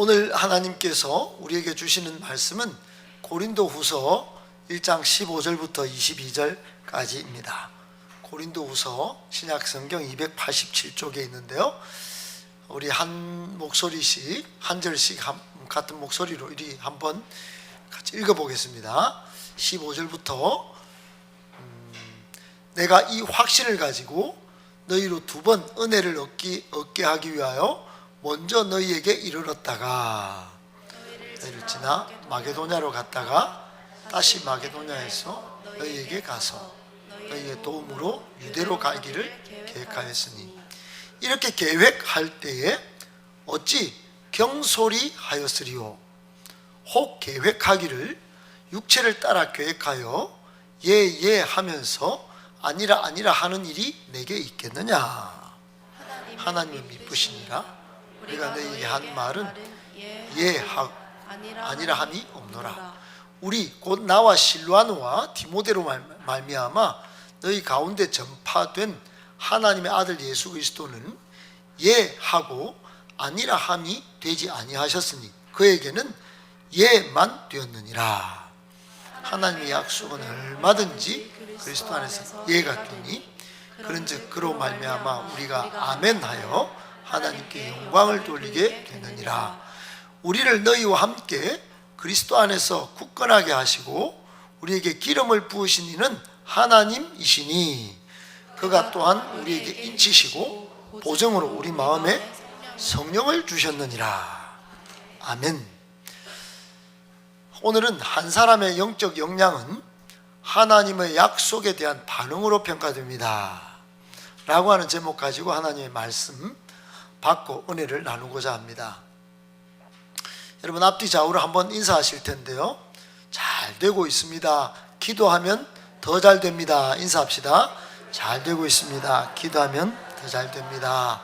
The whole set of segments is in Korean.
오늘 하나님께서 우리에게 주시는 말씀은 고린도후서 1장 15절부터 22절까지입니다. 고린도후서 신약성경 287쪽에 있는데요, 우리 한 목소리씩 한 절씩 같은 목소리로 이리 한번 같이 읽어보겠습니다. 15절부터 내가 이 확신을 가지고 너희로 두 번 은혜를 얻게 하기 위하여 먼저 너희에게 이르렀다가 너희를 지나 마게도냐로 갔다가 다시 마게도냐에서 너희에게 가서 너희의 도움으로 유대로 가기를 계획하였으니, 이렇게 계획할 때에 어찌 경솔히 하였으리요? 혹 계획하기를 육체를 따라 계획하여 예 하면서 아니라 하는 일이 내게 있겠느냐? 하나님은 미쁘시니라. 우리가 너희에게 한 말은 아니라 함이 없노라. 우리 곧 나와 실로아노와 디모데로 말미암아 너희 가운데 전파된 하나님의 아들 예수 그리스도는 예하고 아니라 함이 되지 아니하셨으니 그에게는 예만 되었느니라. 하나님의 약속은 얼마든지 그리스도 안에서 예가 되니, 그런즉 그로 말미암아 우리가 아멘하여 하나님께 영광을 돌리게 되느니라. 우리를 너희와 함께 그리스도 안에서 굳건하게 하시고 우리에게 기름을 부으신 이는 하나님이시니, 그가 또한 우리에게 인치시고 보정으로 우리 마음에 성령을 주셨느니라. 아멘. 오늘은 한 사람의 영적 역량은 하나님의 약속에 대한 반응으로 평가됩니다 라고 하는 제목 가지고 하나님의 말씀 받고 은혜를 나누고자 합니다. 여러분, 앞뒤 좌우로 한번 인사하실 텐데요, 잘 되고 있습니다, 기도하면 더 잘 됩니다, 인사합시다. 잘 되고 있습니다, 기도하면 더 잘 됩니다.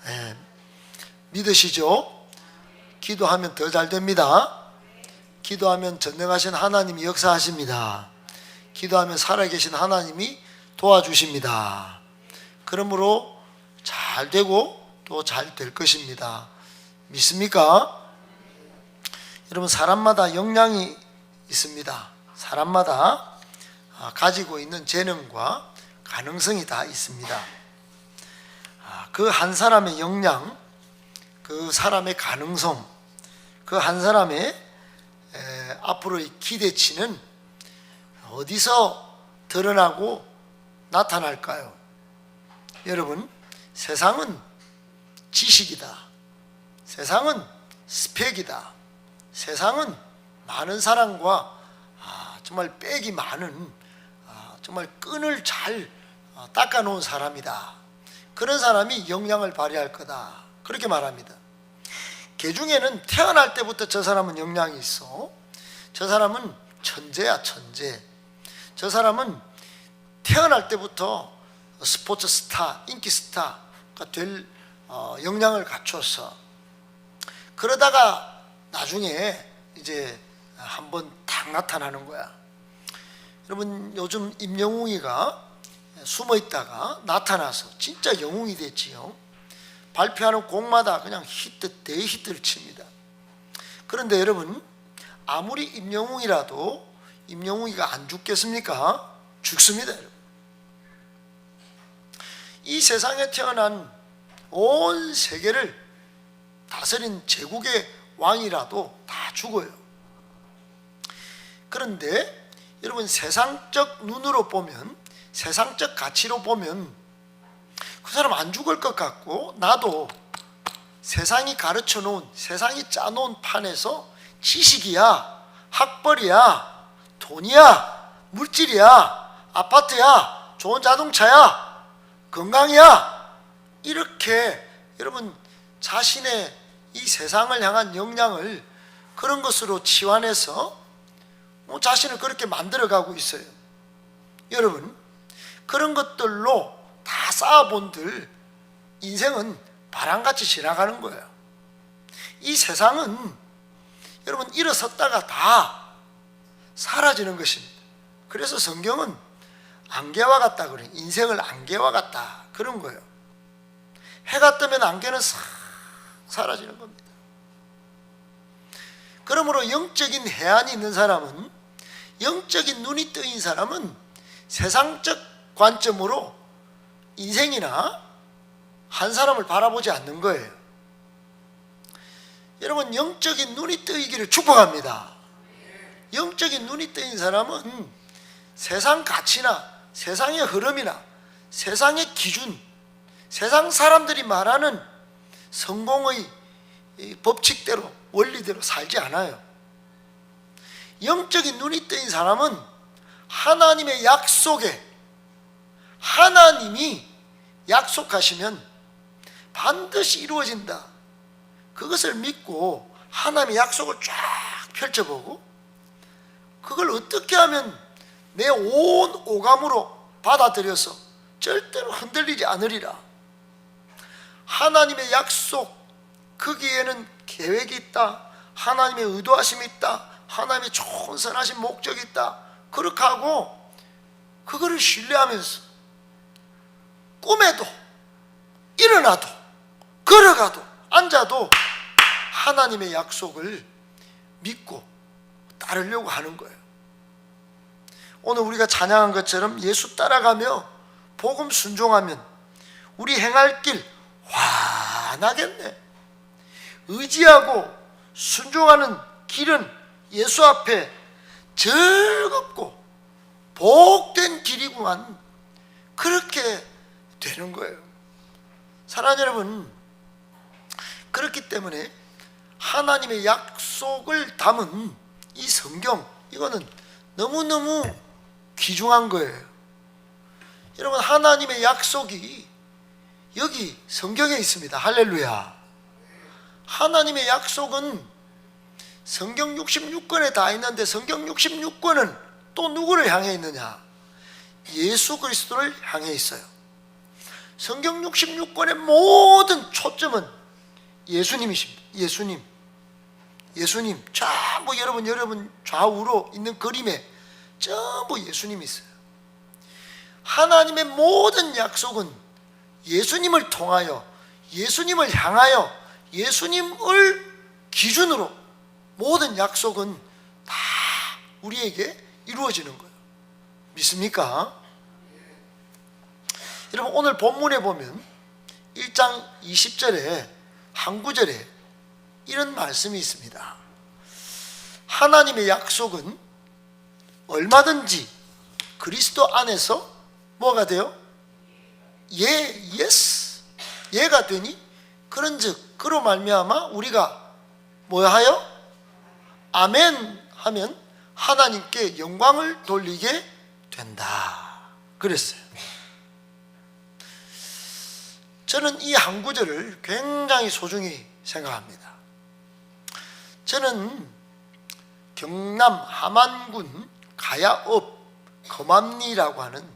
네. 믿으시죠? 기도하면 더 잘 됩니다. 기도하면 전능하신 하나님이 역사하십니다. 기도하면 살아계신 하나님이 도와주십니다. 그러므로 잘 되고 또 잘 될 것입니다. 믿습니까? 여러분, 사람마다 역량이 있습니다. 사람마다 가지고 있는 재능과 가능성이 다 있습니다. 그 한 사람의 역량, 그 사람의 가능성, 그 한 사람의 앞으로의 기대치는 어디서 드러나고 나타날까요? 여러분, 세상은 지식이다, 세상은 스펙이다, 세상은 많은 사람과 정말 빽이 많은 정말 끈을 잘 닦아놓은 사람이다, 그런 사람이 역량을 발휘할 거다, 그렇게 말합니다. 개중에는 태어날 때부터 저 사람은 역량이 있어, 저 사람은 천재야, 천재, 저 사람은 태어날 때부터 스포츠 스타, 인기 스타가 될 역량을 갖춰서, 그러다가 나중에 이제 한번 딱 나타나는 거야. 여러분, 요즘 임영웅이가 숨어 있다가 나타나서 진짜 영웅이 됐지요. 발표하는 곡마다 그냥 히트, 대히트를 칩니다. 그런데 여러분, 아무리 임영웅이라도 임영웅이가 안 죽겠습니까? 죽습니다. 여러분, 이 세상에 태어난 온 세계를 다스린 제국의 왕이라도 다 죽어요. 그런데 여러분, 세상적 눈으로 보면, 세상적 가치로 보면 그 사람 안 죽을 것 같고, 나도 세상이 가르쳐 놓은, 세상이 짜놓은 판에서 지식이야, 학벌이야, 돈이야, 물질이야, 아파트야, 좋은 자동차야, 건강이야, 이렇게 여러분 자신의 이 세상을 향한 역량을 그런 것으로 치환해서 자신을 그렇게 만들어가고 있어요. 여러분, 그런 것들로 다 쌓아본들 인생은 바람같이 지나가는 거예요. 이 세상은 여러분 일어섰다가 다 사라지는 것입니다. 그래서 성경은 안개와 같다 그래요. 인생을 안개와 같다 그런 거예요. 해가 뜨면 안개는 싹 사라지는 겁니다. 그러므로 영적인 해안이 있는 사람은, 영적인 눈이 뜨인 사람은 세상적 관점으로 인생이나 한 사람을 바라보지 않는 거예요. 여러분, 영적인 눈이 뜨이기를 축복합니다. 영적인 눈이 뜨인 사람은 세상 가치나 세상의 흐름이나 세상의 기준, 세상 사람들이 말하는 성공의 법칙대로, 원리대로 살지 않아요. 영적인 눈이 뜨인 사람은 하나님의 약속에, 하나님이 약속하시면 반드시 이루어진다, 그것을 믿고 하나님의 약속을 쫙 펼쳐보고 그걸 어떻게 하면 내 온 오감으로 받아들여서 절대로 흔들리지 않으리라. 하나님의 약속, 거기에는 계획이 있다, 하나님의 의도하심이 있다, 하나님의 좋은 선하신 목적이 있다, 그렇게 하고 그거를 신뢰하면서 꿈에도 일어나도 걸어가도 앉아도 하나님의 약속을 믿고 따르려고 하는 거예요. 오늘 우리가 찬양한 것처럼 예수 따라가며 복음 순종하면 우리 행할 길 환하겠네. 의지하고 순종하는 길은 예수 앞에 즐겁고 복된 길이구만, 그렇게 되는 거예요. 사랑하는 여러분, 그렇기 때문에 하나님의 약속을 담은 이 성경, 이거는 너무너무 귀중한 거예요. 여러분, 하나님의 약속이 여기 성경에 있습니다. 할렐루야. 하나님의 약속은 성경 66권에 다 있는데, 성경 66권은 또 누구를 향해 있느냐? 예수 그리스도를 향해 있어요. 성경 66권의 모든 초점은 예수님이십니다. 예수님 전부, 여러분 좌우로 있는 그림에 전부 예수님이 있어요. 하나님의 모든 약속은 예수님을 통하여, 예수님을 향하여, 예수님을 기준으로 모든 약속은 다 우리에게 이루어지는 거예요. 믿습니까? 여러분, 오늘 본문에 보면 1장 20절에 한 구절에 이런 말씀이 있습니다. 하나님의 약속은 얼마든지 그리스도 안에서 뭐가 돼요? 예가 되니 그런즉 그로 말미암아 우리가 뭐하여? 아멘 하면 하나님께 영광을 돌리게 된다, 그랬어요. 저는 이 한 구절을 굉장히 소중히 생각합니다. 저는 경남 함안군 가야읍 금암리라고 하는,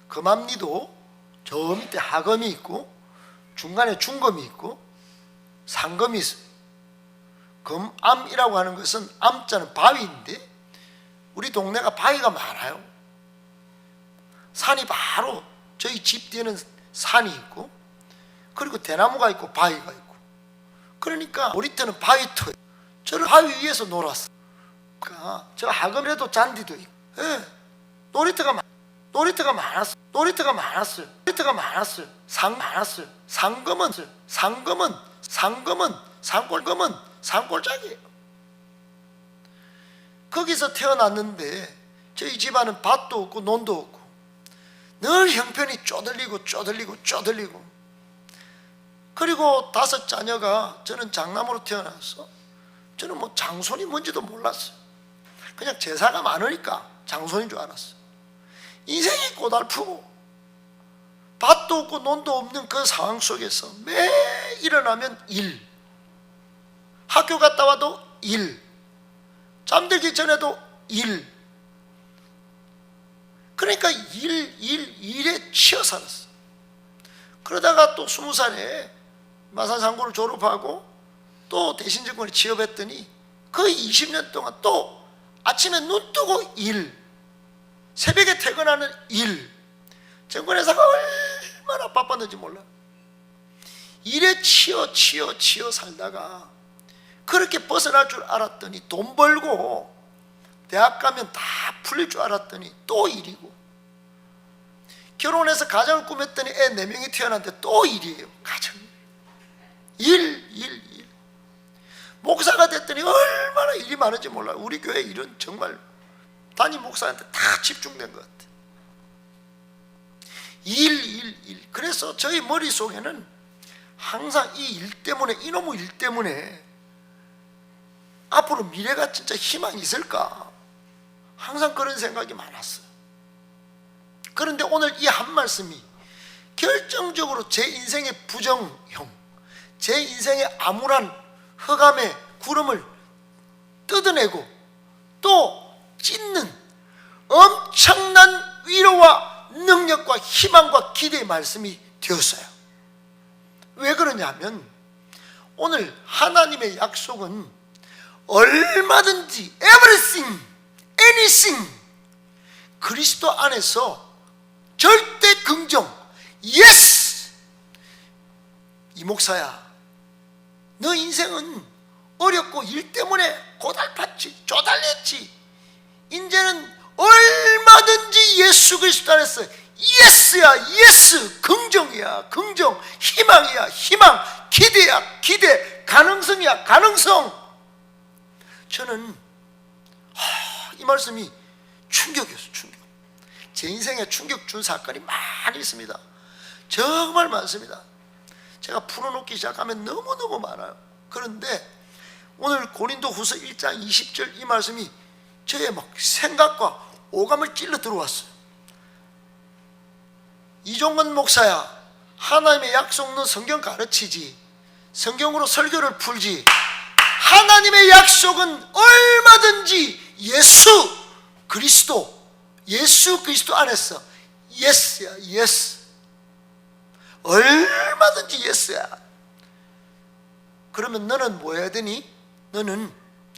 금암리도 저 밑에 하검이 있고 중간에 중검이 있고 상검이 있어요. 금암이라고 하는 것은 암자는 바위인데, 우리 동네가 바위가 많아요. 산이 바로 저희 집 뒤에는 산이 있고, 그리고 대나무가 있고 바위가 있고, 그러니까 우리 때는 바위터예요. 저는 바위 위에서 놀았어요. 그러니까 저 하검에도 잔디도 있고, 놀이터가 많았어요. 상검은 산골짜기예요. 거기서 태어났는데 저희 집안은 밭도 없고 논도 없고 늘 형편이 쪼들리고, 그리고 5 자녀가, 저는 장남으로 태어났어. 저는 뭐 장손이 뭔지도 몰랐어요. 그냥 제사가 많으니까 장손인 줄 알았어요. 인생이 고달프고 밭도 없고 논도 없는 그 상황 속에서 매일 일어나면 일, 학교 갔다 와도 일, 잠들기 전에도 일, 그러니까 일에 치여 살았어. 그러다가 또 20살에 마산상고를 졸업하고 또 대신증권에 취업했더니 거의 20년 동안 또 아침에 눈 뜨고 일, 새벽에 퇴근하는 일, 증권회사가 얼마나 바빴는지 몰라. 일에 치여 살다가 그렇게 벗어날 줄 알았더니 돈 벌고 대학 가면 다 풀릴 줄 알았더니 또 일이고, 결혼해서 가정을 꾸몄더니 애 4명이 태어났는데 또 일이에요. 가정 일. 목사가 됐더니 얼마나 일이 많은지 몰라요. 우리 교회 일은 정말 담임 목사한테 다 집중된 것 같아요. 일. 그래서 저희 머릿속에는 항상 이 일 때문에, 이놈의 일 때문에 앞으로 미래가 진짜 희망이 있을까, 항상 그런 생각이 많았어요. 그런데 오늘 이 한 말씀이 결정적으로 제 인생의 부정형, 제 인생의 암울한 흑암의 구름을 뜯어내고 또 찢는 엄청난 위로와 능력과 희망과 기대의 말씀이 되었어요. 왜 그러냐면 오늘 하나님의 약속은 얼마든지 everything, anything, 그리스도 안에서 절대 긍정, yes! 이 목사야, 너 인생은 어렵고 일 때문에 고달팠지, 쪼달렸지. 이제는 얼마든지 예수 그리스도 안에서 예스야, 예스, 긍정이야, 긍정, 희망이야, 희망, 기대야, 기대, 가능성이야, 가능성. 저는 이 말씀이 충격이었어요. 충격. 제 인생에 충격 준 사건이 많이 있습니다. 정말 많습니다. 제가 풀어놓기 시작하면 너무너무 많아요. 그런데 오늘 고린도후서 1장 20절 이 말씀이 저의 막 생각과 오감을 찔러 들어왔어요. 이종건 목사야, 하나님의 약속은 성경 가르치지, 성경으로 설교를 풀지, 하나님의 약속은 얼마든지 예수 그리스도 안에서 예스야, 예스. 얼마든지 예스야. 그러면 너는 뭐 해야 되니? 너는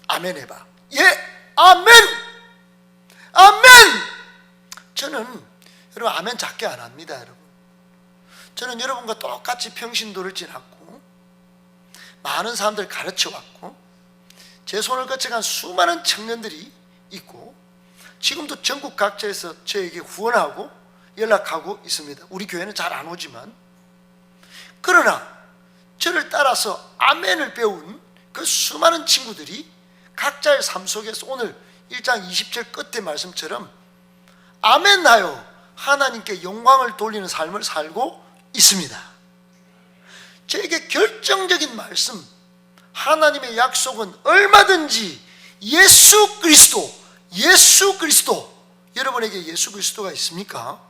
아멘 해봐. 예, 아멘! 아멘! 저는 여러분 아멘 작게 안 합니다. 여러분, 저는 여러분과 똑같이 평신도를 지났고 많은 사람들 가르쳐왔고 제 손을 거쳐간 수많은 청년들이 있고 지금도 전국 각지에서 저에게 후원하고 연락하고 있습니다. 우리 교회는 잘 안 오지만, 그러나 저를 따라서 아멘을 배운 그 수많은 친구들이 각자의 삶 속에서 오늘 1장 20절 끝의 말씀처럼 아멘 하여 하나님께 영광을 돌리는 삶을 살고 있습니다. 저에게 결정적인 말씀, 하나님의 약속은 얼마든지 예수 그리스도. 여러분에게 예수 그리스도가 있습니까?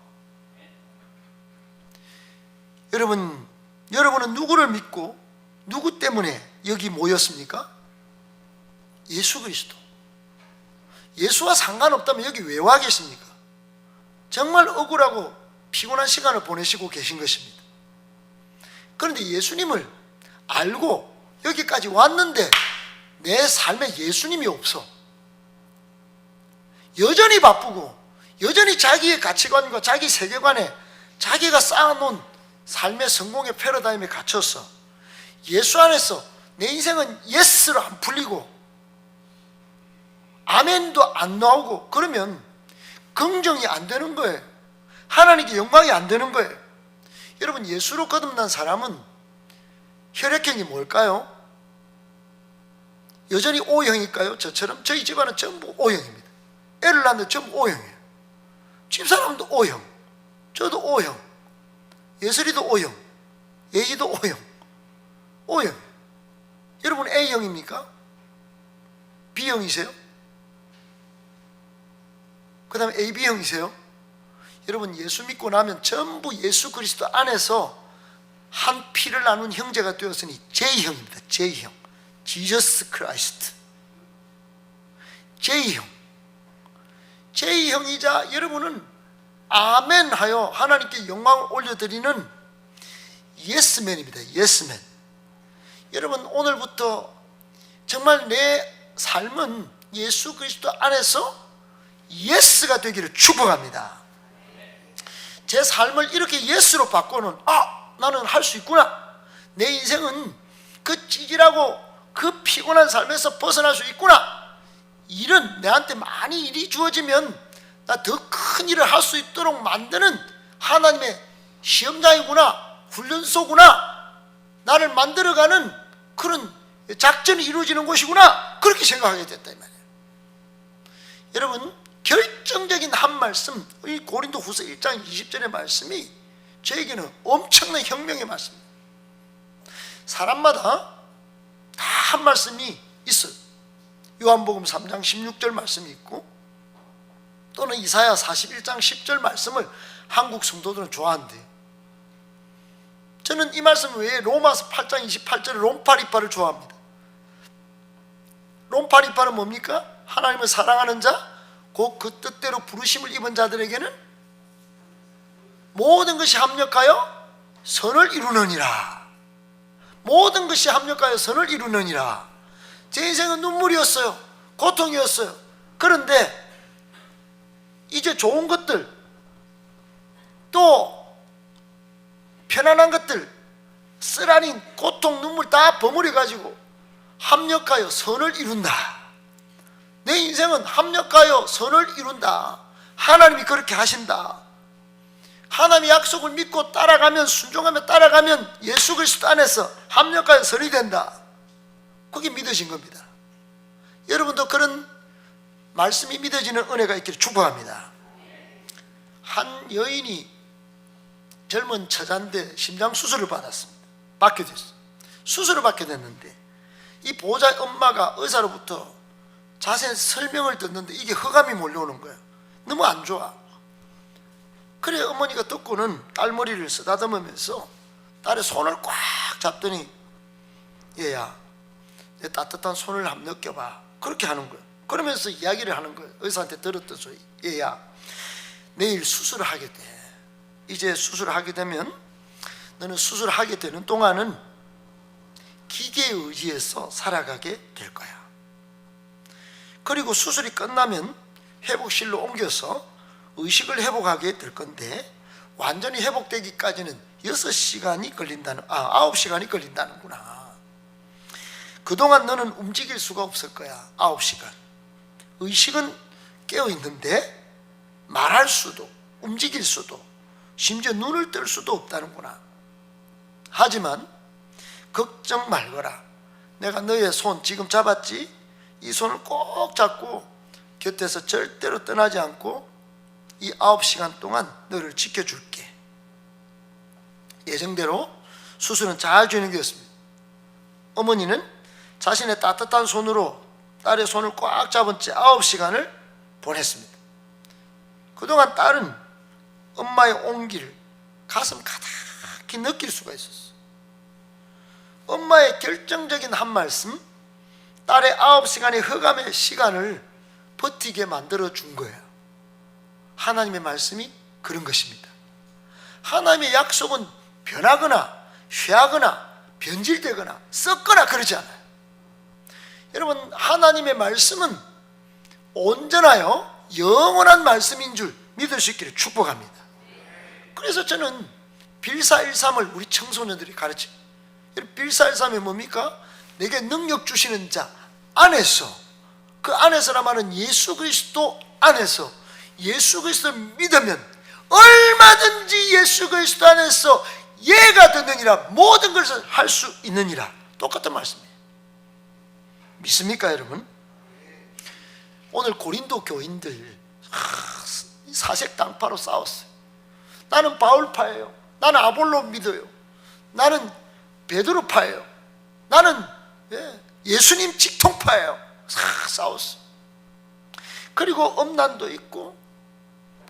여러분은 누구를 믿고 누구 때문에 여기 모였습니까? 예수 그리스도. 예수와 상관없다면 여기 왜 와 계십니까? 정말 억울하고 피곤한 시간을 보내시고 계신 것입니다. 그런데 예수님을 알고 여기까지 왔는데 내 삶에 예수님이 없어. 여전히 바쁘고 여전히 자기의 가치관과 자기 세계관에 자기가 쌓아놓은 삶의 성공의 패러다임에 갇혔어. 예수 안에서 내 인생은 예스로 안 풀리고 아멘도 안 나오고, 그러면 긍정이 안 되는 거예요. 하나님께 영광이 안 되는 거예요. 여러분, 예수로 거듭난 사람은 혈액형이 뭘까요? 여전히 O형일까요? 저처럼? 저희 집안은 전부 O형입니다. 애를 낳는데 전부 O형이에요. 집사람도 O형, 저도 O형, 예슬이도 O형, 예지도 O형. O형. 여러분 A형입니까? B형이세요? 그 다음에 AB형이세요? 여러분, 예수 믿고 나면 전부 예수 그리스도 안에서 한 피를 나눈 형제가 되었으니 J형입니다. J형, 지저스 크라이스트. J형이자 여러분은 아멘 하여 하나님께 영광을 올려드리는 예스맨입니다. 예스맨. 여러분, 오늘부터 정말 내 삶은 예수 그리스도 안에서 예스가 되기를 축복합니다. 제 삶을 이렇게 예스로 바꾸는, 나는 할 수 있구나. 내 인생은 그 찌질하고 그 피곤한 삶에서 벗어날 수 있구나. 일은 내한테 많이 일이 주어지면 나 더 큰 일을 할 수 있도록 만드는 하나님의 시험장이구나, 훈련소구나, 나를 만들어가는 그런 작전이 이루어지는 곳이구나, 그렇게 생각하게 됐다 이 말이에요. 여러분, 결정적인 한 말씀, 이 고린도후서 1장 20절의 말씀이 저에게는 엄청난 혁명의 말씀입니다. 사람마다 다 한 말씀이 있어요. 요한복음 3장 16절 말씀이 있고, 또는 이사야 41장 10절 말씀을 한국 성도들은 좋아한대요. 저는 이 말씀 외에 로마서 8장 28절의 롬파리파를 좋아합니다. 롬파리파는 뭡니까? 하나님을 사랑하는 자, 곧 그 뜻대로 부르심을 입은 자들에게는 모든 것이 합력하여 선을 이루느니라. 모든 것이 합력하여 선을 이루느니라. 제 인생은 눈물이었어요. 고통이었어요. 그런데 이제 좋은 것들, 또 편안한 것들, 쓰라린 고통, 눈물 다 버무려 가지고 합력하여 선을 이룬다. 내 인생은 합력하여 선을 이룬다. 하나님이 그렇게 하신다. 하나님의 약속을 믿고 따라가면, 순종하며 따라가면 예수 그리스도 안에서 합력하여 선이 된다. 그게 믿어진 겁니다. 여러분도 그런 말씀이 믿어지는 은혜가 있기를 축복합니다. 한 여인이 젊은 처자인데 심장 수술을 받았습니다. 받게 됐어요. 수술을 받게 됐는데 이 보호자의 엄마가 의사로부터 자세한 설명을 듣는데 이게 흑암이 몰려오는 거예요. 너무 안 좋아. 그래 어머니가 듣고는 딸 머리를 쓰다듬으면서 딸의 손을 꽉 잡더니, 얘야, 내 따뜻한 손을 한번 느껴봐. 그렇게 하는 거예요. 그러면서 이야기를 하는 거예요. 의사한테 들었던 소리. 얘야, 내일 수술을 하게 돼. 이제 수술을 하게 되면 너는 수술을 하게 되는 동안은 기계에 의지해서 살아가게 될 거야. 그리고 수술이 끝나면 회복실로 옮겨서 의식을 회복하게 될 건데, 완전히 회복되기까지는 6시간이 걸린다는, 9시간이 걸린다는구나. 그동안 너는 움직일 수가 없을 거야. 9시간. 의식은 깨어 있는데 말할 수도, 움직일 수도, 심지어 눈을 뜰 수도 없다는구나. 하지만 걱정 말거라. 내가 너의 손 지금 잡았지? 이 손을 꼭 잡고 곁에서 절대로 떠나지 않고 이 9시간 동안 너를 지켜줄게. 예정대로 수술은 잘 진행되었습니다. 어머니는 자신의 따뜻한 손으로 딸의 손을 꽉 잡은 채 9시간을 보냈습니다. 그동안 딸은 엄마의 온기를 가슴 가득히 느낄 수가 있었어요. 엄마의 결정적인 한 말씀, 딸의 9시간의 흑암의 시간을 버티게 만들어 준 거예요. 하나님의 말씀이 그런 것입니다. 하나님의 약속은 변하거나 쇠하거나 변질되거나 썩거나 그러지 않아요. 여러분, 하나님의 말씀은 온전하여 영원한 말씀인 줄 믿을 수 있기를 축복합니다. 그래서 저는 빌사일삼을 우리 청소년들이 가르쳐요. 빌사일삼이 뭡니까? 내게 능력 주시는 자 안에서, 그 안에서라 말은 예수 그리스도 안에서, 예수 그리스도를 믿으면 얼마든지 예수 그리스도 안에서 예가 되느니라, 모든 것을 할 수 있느니라. 똑같은 말씀이에요. 믿습니까 여러분? 오늘 고린도 교인들 사색당파로 싸웠어요. 나는 바울파예요. 나는 아볼로 믿어요. 나는 베드로파예요. 나는 예수님 직통파예요. 싸웠어요. 그리고 엄난도 있고,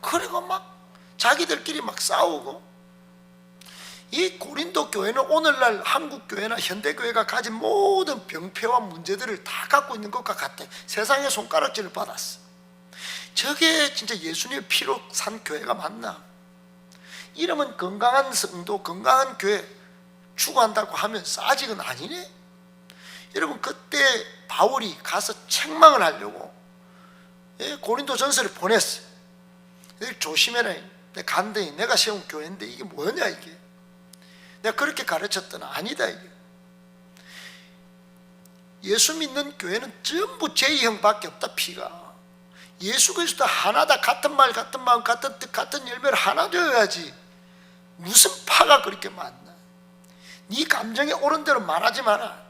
그리고 막 자기들끼리 막 싸우고. 이 고린도 교회는 오늘날 한국 교회나 현대 교회가 가진 모든 병폐와 문제들을 다 갖고 있는 것과 같아. 세상의 손가락질을 받았어. 저게 진짜 예수님의 피로 산 교회가 맞나? 이러면 건강한 성도, 건강한 교회 추구한다고 하면서 아직은 아니네. 여러분, 그때 바울이 가서 책망을 하려고 고린도 전서를 보냈어요. 조심해라. 내 간대히 내가 세운 교회인데 이게 뭐냐 이게. 내가 그렇게 가르쳤더나 아니다 이게. 예수 믿는 교회는 전부 제2형밖에 없다. 피가 예수 그리스도 하나다. 같은 말 같은 마음 같은 뜻 같은 열매를 하나 되어야지. 무슨 파가 그렇게 많나. 네 감정에 옳은 대로 말하지 마라.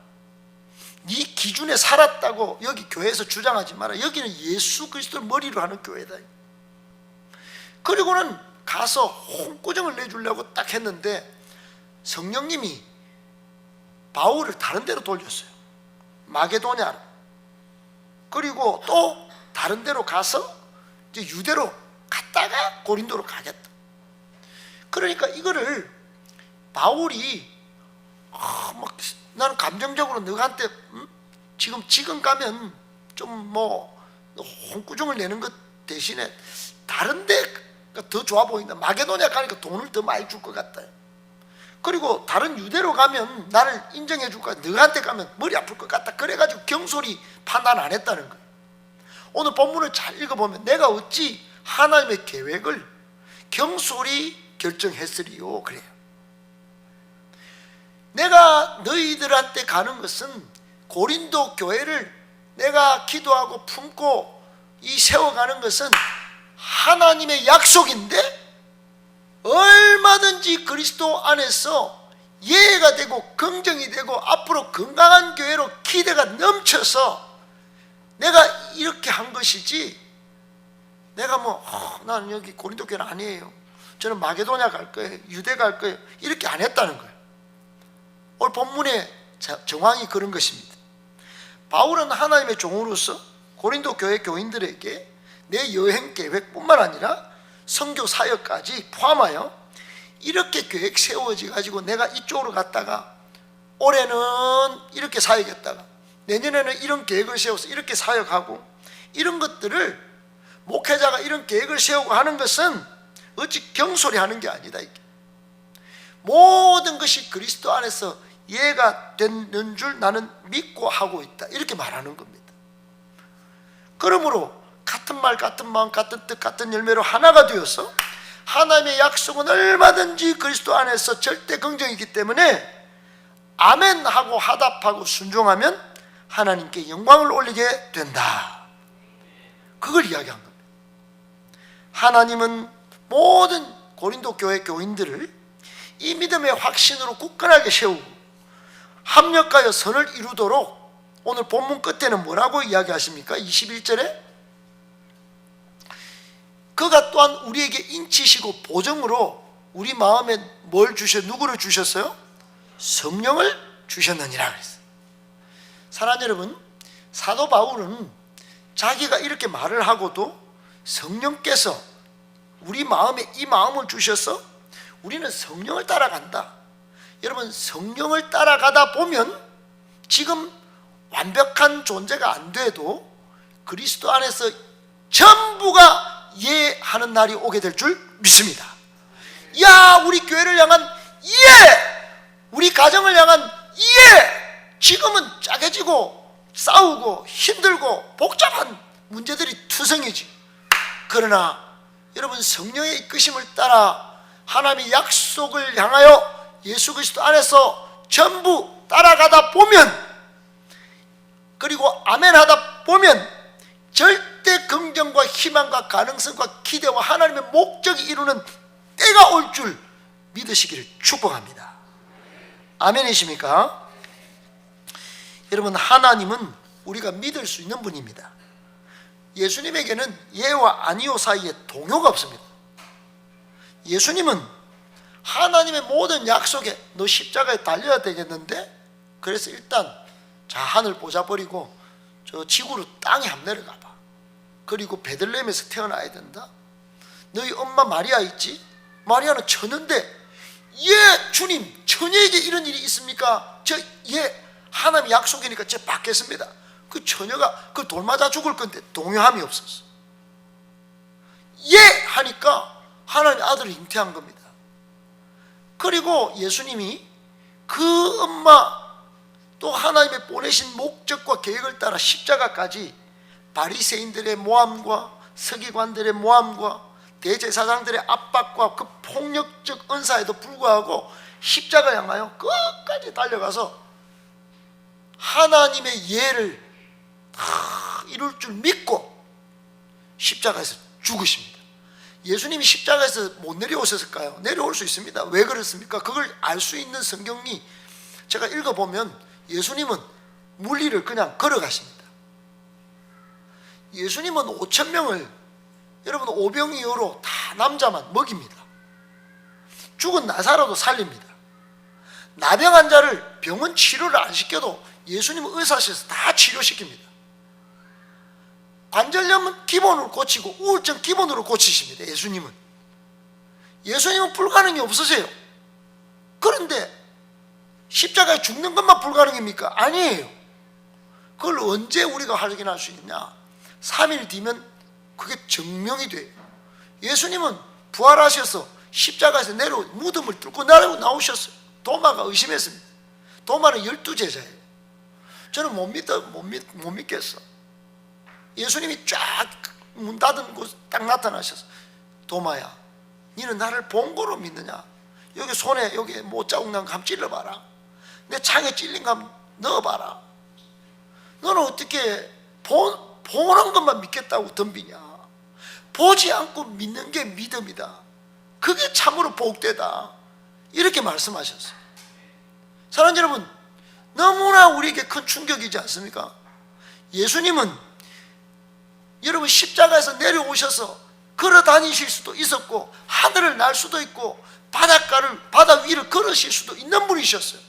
네 기준에 살았다고 여기 교회에서 주장하지 마라. 여기는 예수 그리스도를 머리로 하는 교회다. 그리고는 가서 홍구정을 내주려고 딱 했는데 성령님이 바울을 다른 데로 돌렸어요. 마게도냐로. 그리고 또 다른 데로 가서 이제 유대로 갔다가 고린도로 가겠다. 그러니까 이거를 바울이 막 나는 감정적으로 너한테 지금 가면 좀 뭐 홍구정을 내는 것 대신에 다른 데가 더 좋아 보인다. 마게도냐 가니까 돈을 더 많이 줄 것 같다. 그리고 다른 유대로 가면 나를 인정해 줄 거야. 너한테 가면 머리 아플 것 같다. 그래가지고 경솔히 판단 안 했다는 거예요. 오늘 본문을 잘 읽어보면 내가 어찌 하나님의 계획을 경솔히 결정했으리요 그래요. 내가 너희들한테 가는 것은 고린도 교회를 내가 기도하고 품고 이 세워가는 것은 하나님의 약속인데 얼마든지 그리스도 안에서 이해가 되고 긍정이 되고 앞으로 건강한 교회로 기대가 넘쳐서 내가 이렇게 한 것이지, 내가 나는 여기 고린도 교회는 아니에요, 저는 마게도냐 갈 거예요, 유대 갈 거예요, 이렇게 안 했다는 거예요. 오늘 본문의 정황이 그런 것입니다. 바울은 하나님의 종으로서 고린도 교회 교인들에게 내 여행 계획뿐만 아니라 선교 사역까지 포함하여 이렇게 계획 세워져 가지고 내가 이쪽으로 갔다가 올해는 이렇게 사역했다가 내년에는 이런 계획을 세워서 이렇게 사역하고, 이런 것들을 목회자가 이런 계획을 세우고 하는 것은 어찌 경솔히 하는 게 아니다. 이게 모든 것이 그리스도 안에서 이해가 되는 줄 나는 믿고 하고 있다, 이렇게 말하는 겁니다. 그러므로 같은 말 같은 마음 같은 뜻 같은 열매로 하나가 되어서 하나님의 약속은 얼마든지 그리스도 안에서 절대 긍정이기 때문에 아멘하고 화답하고 순종하면 하나님께 영광을 올리게 된다, 그걸 이야기한 겁니다. 하나님은 모든 고린도 교회 교인들을 이 믿음의 확신으로 굳건하게 세우고 합력하여 선을 이루도록 오늘 본문 끝에는 뭐라고 이야기하십니까? 21절에 그가 또한 우리에게 인치시고 보증으로 우리 마음에 뭘 누구를 주셨어요? 성령을 주셨느니라 그랬어요. 사랑하는 여러분, 사도 바울은 자기가 이렇게 말을 하고도 성령께서 우리 마음에 이 마음을 주셔서 우리는 성령을 따라간다. 여러분, 성령을 따라가다 보면 지금 완벽한 존재가 안 돼도 그리스도 안에서 전부가 이해하는 날이 오게 될 줄 믿습니다. 야, 우리 교회를 향한 이해, 우리 가정을 향한 이해. 지금은 짜게지고 싸우고 힘들고 복잡한 문제들이 투성이지. 그러나 여러분, 성령의 이끄심을 따라 하나님의 약속을 향하여 예수 그리스도 안에서 전부 따라가다 보면, 그리고 아멘하다 보면 절대 긍정과 희망과 가능성과 기대와 하나님의 목적이 이루는 때가 올 줄 믿으시기를 축복합니다. 아멘이십니까? 여러분, 하나님은 우리가 믿을 수 있는 분입니다. 예수님에게는 예와 아니요 사이에 동요가 없습니다. 예수님은 하나님의 모든 약속에 너 십자가에 달려야 되겠는데, 그래서 일단 자, 하늘 보자 버리고 저 지구로 땅에 한번 내려가봐. 그리고 베들레헴에서 태어나야 된다. 너희 엄마 마리아 있지? 마리아는 처녀인데, 예 주님, 처녀에게 이런 일이 있습니까? 하나님 약속이니까 제 받겠습니다. 그 처녀가 그 돌 맞아 죽을 건데 동요함이 없었어. 예 하니까 하나님 아들을 잉태한 겁니다. 그리고 예수님이 그 엄마 또 하나님의 보내신 목적과 계획을 따라 십자가까지 바리새인들의 모함과 서기관들의 모함과 대제사장들의 압박과 그 폭력적 은사에도 불구하고 십자가 향하여 끝까지 달려가서 하나님의 예를 다 이룰 줄 믿고 십자가에서 죽으십니다. 예수님이 십자가에서 못 내려오셨을까요? 내려올 수 있습니다. 왜 그렇습니까? 그걸 알 수 있는 성경이 제가 읽어보면 예수님은 물리를 그냥 걸어가십니다. 예수님은 5,000명을 여러분 오병이어로 다 남자만 먹입니다. 죽은 나사로도 살립니다. 나병 환자를 병원 치료를 안 시켜도 예수님은 의사실에서 다 치료시킵니다. 관절염은 기본으로 고치고 우울증 기본으로 고치십니다. 예수님은 불가능이 없으세요. 그런데 십자가에 죽는 것만 불가능입니까? 아니에요. 그걸 언제 우리가 확인할 수 있냐? 3일 뒤면 그게 증명이 돼요. 예수님은 부활하셔서 십자가에서 무덤을 뚫고 나오셨어요. 도마가 의심했습니다. 도마는 12제자예요. 저는 못 믿겠어. 예수님이 쫙 문 닫은 곳 딱 나타나셔서 도마야, 너는 나를 본 거로 믿느냐? 여기 손에 여기 못자국 난 감 찔러봐라. 내 창에 찔린 감 넣어봐라. 너는 어떻게 보는 것만 믿겠다고 덤비냐? 보지 않고 믿는 게 믿음이다. 그게 참으로 복되다. 이렇게 말씀하셨어요. 사랑하는 여러분, 너무나 우리에게 큰 충격이지 않습니까? 예수님은 여러분 십자가에서 내려오셔서 걸어 다니실 수도 있었고 하늘을 날 수도 있고 바다 위를 걸으실 수도 있는 분이셨어요.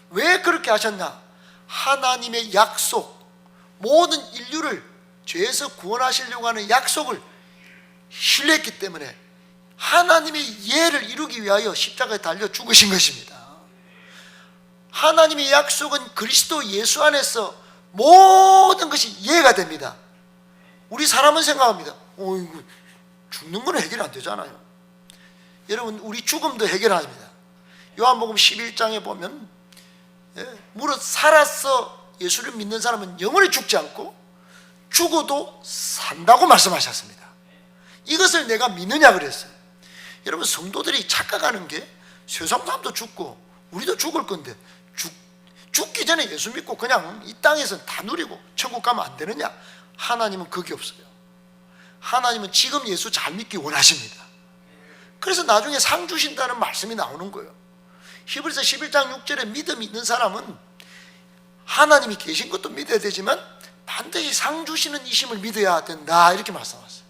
왜 그렇게 하셨나? 하나님의 약속, 모든 인류를 죄에서 구원하시려고 하는 약속을 신뢰했기 때문에 하나님의 예를 이루기 위하여 십자가에 달려 죽으신 것입니다. 하나님의 약속은 그리스도 예수 안에서 모든 것이 이해가 됩니다. 우리 사람은 생각합니다. 이거 죽는 건 해결 안 되잖아요. 여러분, 우리 죽음도 해결합니다. 요한복음 11장에 보면 무릇 살아서 예수를 믿는 사람은 영원히 죽지 않고 죽어도 산다고 말씀하셨습니다. 이것을 내가 믿느냐 그랬어요. 여러분, 성도들이 착각하는 게 세상 사람도 죽고 우리도 죽을 건데 죽기 전에 예수 믿고 그냥 이 땅에서 다 누리고 천국 가면 안 되느냐? 하나님은 그게 없어요. 하나님은 지금 예수 잘 믿기 원하십니다. 그래서 나중에 상 주신다는 말씀이 나오는 거예요. 히브리서 11장 6절에 믿음이 있는 사람은 하나님이 계신 것도 믿어야 되지만 반드시 상 주시는 이심을 믿어야 된다, 이렇게 말씀하셨어요.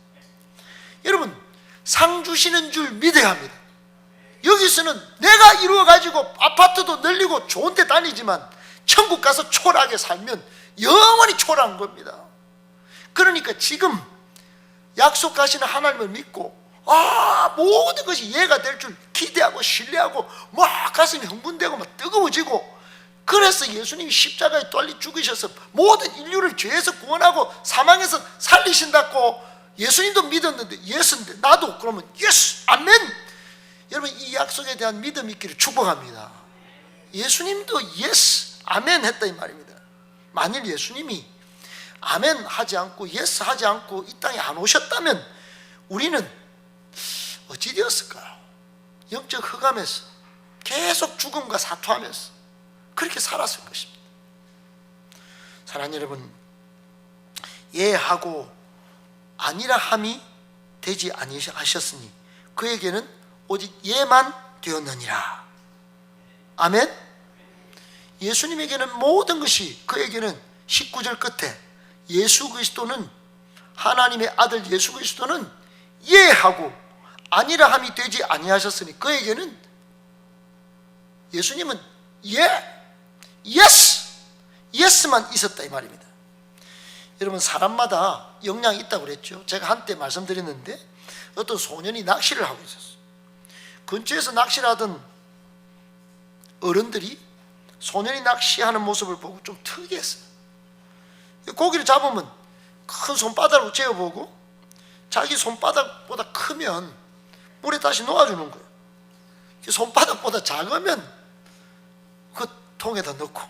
여러분, 상 주시는 줄 믿어야 합니다. 여기서는 내가 이루어가지고 아파트도 늘리고 좋은 데 다니지만 천국 가서 초라하게 살면 영원히 초라한 겁니다. 그러니까 지금 약속하시는 하나님을 믿고 모든 것이 이해가 될 줄 기대하고 신뢰하고 막 가슴이 흥분되고 막 뜨거워지고, 그래서 예수님이 십자가에 떨리 죽으셔서 모든 인류를 죄에서 구원하고 사망에서 살리신다고 예수님도 믿었는데 예수인데 나도 그러면 예수 아멘. 여러분, 이 약속에 대한 믿음이 있기를 축복합니다. 예수님도 예스 아멘 했다 이 말입니다. 만일 예수님이 아멘 하지 않고 예스 하지 않고 이 땅에 안 오셨다면 우리는 어찌 되었을까요? 영적 흑암에서 계속 죽음과 사투하면서 그렇게 살았을 것입니다. 사랑하는 여러분, 예하고 아니라 함이 되지 아니하셨으니 그에게는 오직 예만 되었느니라. 아멘. 예수님에게는 모든 것이, 그에게는 19절 끝에 예수 그리스도는, 하나님의 아들 예수 그리스도는 예하고 아니라 함이 되지 아니하셨으니 그에게는, 예수님은 예스만 있었다 이 말입니다. 여러분, 사람마다 역량이 있다고 그랬죠. 제가 한때 말씀드렸는데 어떤 소년이 낚시를 하고 있었어요. 근처에서 낚시를 하던 어른들이 소년이 낚시하는 모습을 보고 좀 특이했어요. 고기를 잡으면 큰 손바닥으로 재어보고 자기 손바닥보다 크면 물에 다시 놓아주는 거예요. 손바닥보다 작으면 그 통에다 넣고.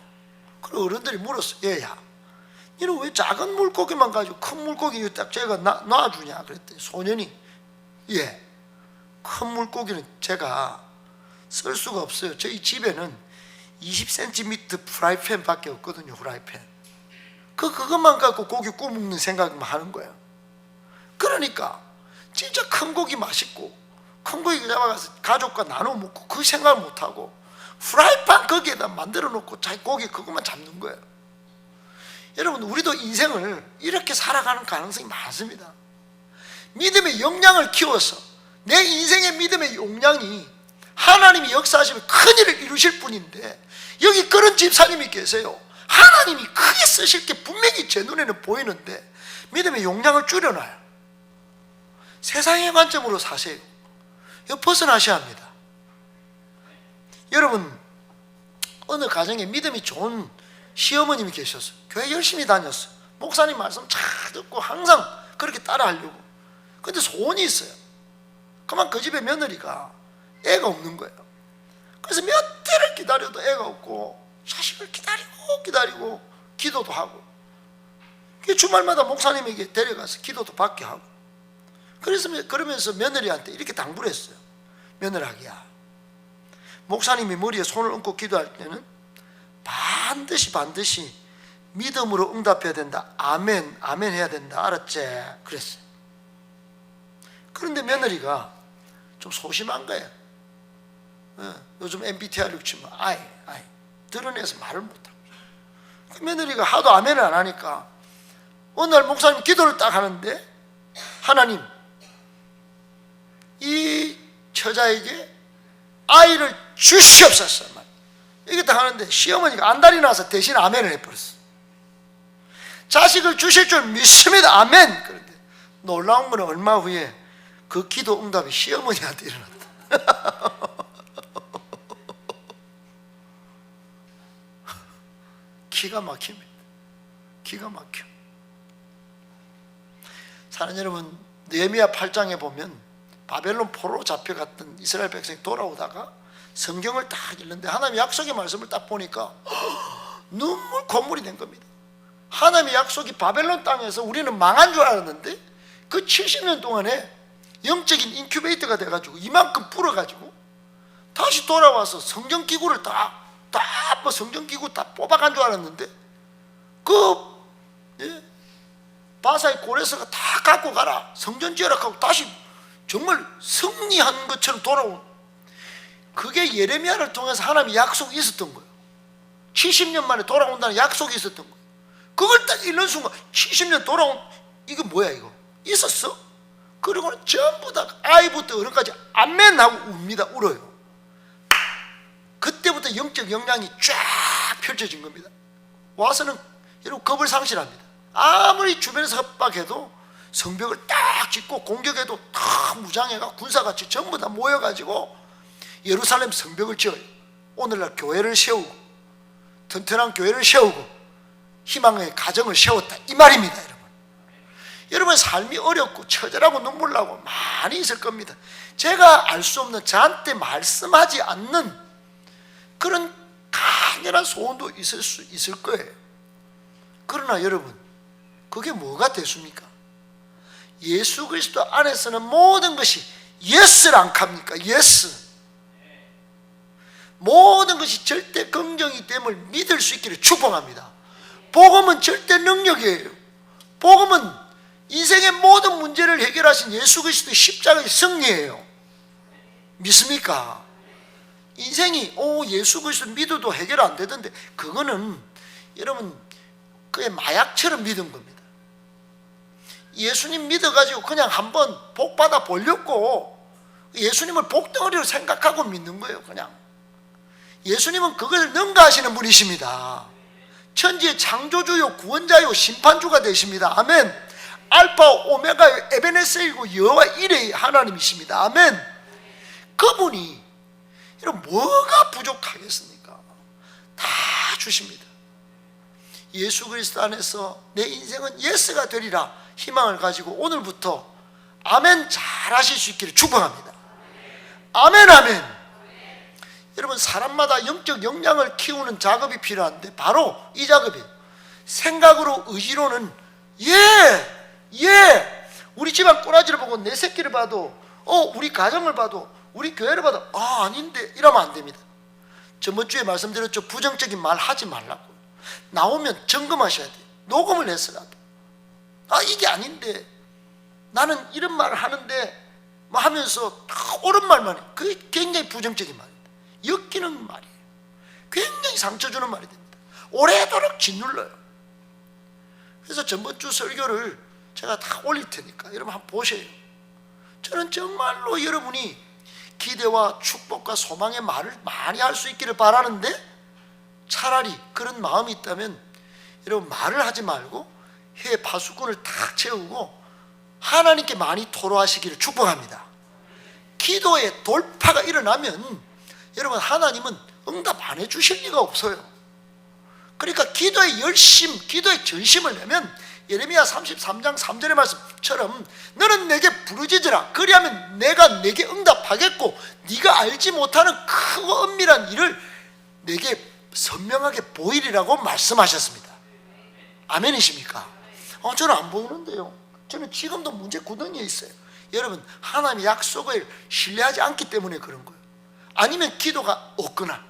그리고 어른들이 물었어요. 얘야, 너는 왜 작은 물고기만 가지고 큰 물고기 딱 제가 놔주냐 그랬더니 소년이, 큰 물고기는 제가 쓸 수가 없어요. 저희 집에는 20cm 프라이팬 밖에 없거든요. 프라이팬. 그것만 갖고 고기 구워 먹는 생각만 하는 거예요. 그러니까 진짜 큰 고기 맛있고 큰 고기 잡아가서 가족과 나눠 먹고 그 생각을 못하고 프라이팬 거기에다 만들어 놓고 자기 고기 그것만 잡는 거예요. 여러분, 우리도 인생을 이렇게 살아가는 가능성이 많습니다. 믿음의 역량을 키워서 내 인생의 믿음의 역량이 하나님이 역사하시면 큰일을 이루실 분인데, 여기 그런 집사님이 계세요. 하나님이 크게 쓰실 게 분명히 제 눈에는 보이는데 믿음의 용량을 줄여놔요. 세상의 관점으로 사세요. 이거 벗어나셔야 합니다. 여러분, 어느 가정에 믿음이 좋은 시어머님이 계셨어요. 교회 열심히 다녔어요. 목사님 말씀 잘 듣고 항상 그렇게 따라하려고. 근데 소원이 있어요. 그만 그 집의 며느리가 애가 없는 거예요. 그래서 몇 대를 기다려도 애가 없고 자식을 기다리고 기도도 하고, 주말마다 목사님에게 데려가서 기도도 받게 하고, 그러면서 며느리한테 이렇게 당부를 했어요. 며느라기야, 목사님이 머리에 손을 얹고 기도할 때는 반드시 믿음으로 응답해야 된다. 아멘, 아멘 해야 된다. 알았지? 그랬어요. 그런데 며느리가 좀 소심한 거예요. 요즘 MBTI를 치면 아이 드러내서 말을 못하고, 그 며느리가 하도 아멘을 안 하니까 어느 날 목사님 기도를 딱 하는데, 하나님, 이 처자에게 아이를 주시옵소서. 이게 딱 하는데 시어머니가 안달이 나서 대신 아멘을 해버렸어. 자식을 주실 줄 믿습니다. 아멘. 그런데 놀라운 건 얼마 후에 그 기도 응답이 시어머니한테 일어났다. 기가 막힙니다. 기가 막혀. 사랑하는 여러분, 느헤미야 8장에 보면 바벨론 포로로 잡혀갔던 이스라엘 백성이 돌아오다가 성경을 딱 읽는데 하나님의 약속의 말씀을 딱 보니까 눈물 콧물이 된 겁니다. 하나님의 약속이 바벨론 땅에서 우리는 망한 줄 알았는데 그 70년 동안에 영적인 인큐베이터가 돼가지고 이만큼 불어가지고 다시 돌아와서 성전기구를 성전기구 다 뽑아간 줄 알았는데 바사의 고레스가 다 갖고 가라, 성전 지어라 하고 다시 정말 승리한 것처럼 돌아온, 그게 예레미야를 통해서 하나님의 약속이 있었던 거예요. 70년 만에 돌아온다는 약속이 있었던 거예요. 그걸 딱 읽는 순간 70년 돌아온, 이거 뭐야 이거? 있었어? 그리고는 전부 다 아이부터 어른까지 아멘 하고 웁니다. 울어요. 그때부터 영적 역량이 쫙 펼쳐진 겁니다. 와서는 여러분 겁을 상실합니다. 아무리 주변에서 협박해도 성벽을 딱 짓고 공격해도 다 무장해가 군사같이 전부 다 모여가지고 예루살렘 성벽을 지어요. 오늘날 교회를 세우고 튼튼한 교회를 세우고 희망의 가정을 세웠다, 이 말입니다. 여러분 삶이 어렵고 처절하고 눈물 나고 많이 있을 겁니다. 제가 알 수 없는, 저한테 말씀하지 않는 그런 강렬한 소원도 있을 거예요. 그러나 여러분, 그게 뭐가 되십니까? 예수 그리스도 안에서는 모든 것이 예스를 합니까? 예스. 모든 것이 절대 긍정이 됨을 믿을 수 있기를 축복합니다. 복음은 절대 능력이에요. 복음은 인생의 모든 문제를 해결하신 예수 그리스도의 십자가의 승리예요. 믿습니까? 인생이 예수 그리스도 믿어도 해결 안 되던데, 그거는 여러분 그의 마약처럼 믿은 겁니다. 예수님 믿어가지고 그냥 한번 복 받아 보려고 예수님을 복덩어리로 생각하고 믿는 거예요. 그냥 예수님은 그것을 능가하시는 분이십니다. 천지의 창조주요 구원자요 심판주가 되십니다. 아멘. 알파 오메가 에베네셀이고 여호와 이레의 하나님이십니다. 아멘. 그분이 여러분 뭐가 부족하겠습니까? 다 주십니다. 예수 그리스도 안에서 내 인생은 예스가 되리라 희망을 가지고 오늘부터 아멘 잘 하실 수 있기를 축복합니다. 아멘. 아멘. 여러분, 사람마다 영적 역량을 키우는 작업이 필요한데 바로 이 작업이에요. 생각으로, 의지로는 우리 집안 꼬라지를 보고 내 새끼를 봐도 우리 가정을 봐도 우리 교회를 봐도 아닌데 이러면 안 됩니다. 저번 주에 말씀드렸죠. 부정적인 말 하지 말라고. 나오면 점검하셔야 돼요. 녹음을 해서라도. 아, 이게 아닌데 나는 이런 말을 하는데 뭐 하면서 다 옳은 말만 해. 그게 굉장히 부정적인 말입니다. 엮이는 말이에요. 굉장히 상처 주는 말이 됩니다. 오래도록 짓눌러요. 그래서 전번 주 설교를 제가 다 올릴 테니까 여러분 한번 보세요. 저는 정말로 여러분이 기대와 축복과 소망의 말을 많이 할 수 있기를 바라는데, 차라리 그런 마음이 있다면 여러분 말을 하지 말고 해 파수꾼을 탁 채우고 하나님께 많이 토로하시기를 축복합니다. 기도의 돌파가 일어나면 여러분 하나님은 응답 안 해주실 리가 없어요. 그러니까 기도의 열심, 기도의 전심을 내면 예레미야 33장 3절의 말씀처럼 너는 내게 부르짖으라 그리하면 내가 내게 응답하겠고 네가 알지 못하는 크고 은밀한 일을 내게 선명하게 보이리라고 말씀하셨습니다. 아멘이십니까? 저는 안 보이는데요. 저는 지금도 문제 구덩이에 있어요. 여러분 하나님의 약속을 신뢰하지 않기 때문에 그런 거예요. 아니면 기도가 없거나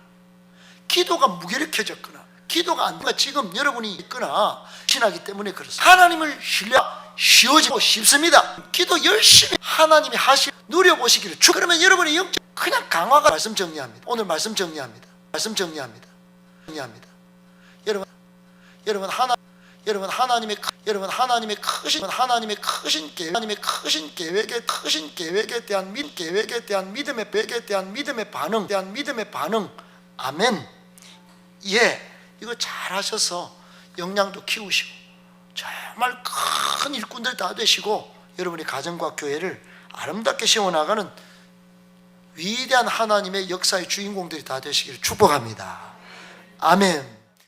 기도가 무기력해졌거나 기도가 안 되거나 지금 여러분이 있거나 신하기 때문에 그렇습니다. 하나님을 신뢰하기가 쉬워지고 쉽습니다. 기도 열심히 하나님이 누려보시기를 그러면 여러분의 영적 그냥 강화가 말씀 정리합니다. 오늘 말씀 정리합니다. 여러분 하나님의 크신 계획에 대한 믿음의 백에 대한 믿음의 반응. 아멘. 예, 이거 잘 하셔서 역량도 키우시고 정말 큰 일꾼들 다 되시고 여러분의 가정과 교회를 아름답게 세워나가는 위대한 하나님의 역사의 주인공들이 다 되시기를 축복합니다. 아멘.